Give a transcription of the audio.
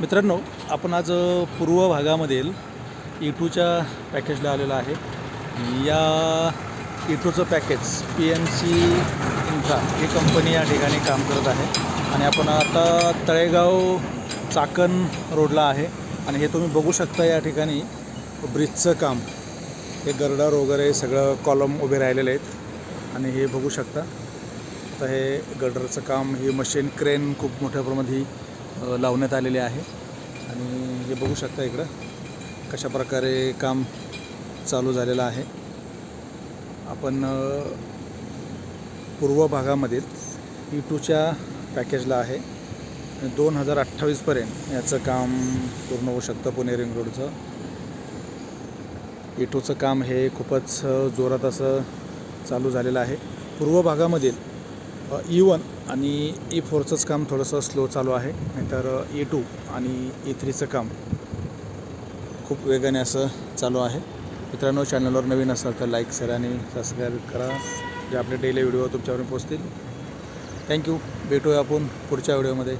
मित्रांनो, आपण आज पूर्व भागामधील E2च्या पॅकेजला आलेलो आहे। या E2चं पॅकेज PNC इन्फ्रा ही कंपनी या ठिकाणी काम करत आहे आणि आपण आता तळेगाव चाकण रोडला आहे आणि हे तुम्ही बघू शकता या ठिकाणी ब्रिजचं काम, हे गर्डर वगैरे सगळं कॉलम उभे राहिलेले आहेत आणि हे बघू शकता। तर हे गर्डरचं काम, ही मशीन क्रेन खूप मोठ्या प्रमाणात लावण्यात आलेले आहे आणि हे बघू शकता इकडं कशा प्रकारे काम चालू झालेलं आहे। आपण पूर्व भागामध्ये E2च्या पॅकेजला आहे। 2028 पर्यंत याचं काम पूर्ण होऊ शकतं। पुणे रिंग रोडचं E2चं काम हे खूपच जोरात असं चालू झालेलं आहे। पूर्व भागामधील E1 आणि E4चंच काम थोडंसं स्लो चालू आहे, नाहीतर E2 आणि E3चं काम खूप वेगाने असं चालू आहे। मित्रांनो, चॅनलवर नवीन असाल तर लाईक, शेअर आणि सबस्क्राईब करा, जे आपले डेली व्हिडिओ तुमच्यापर्यंत पोहोचतील। थँक्यू। भेटूया आपण पुढच्या व्हिडिओमध्ये।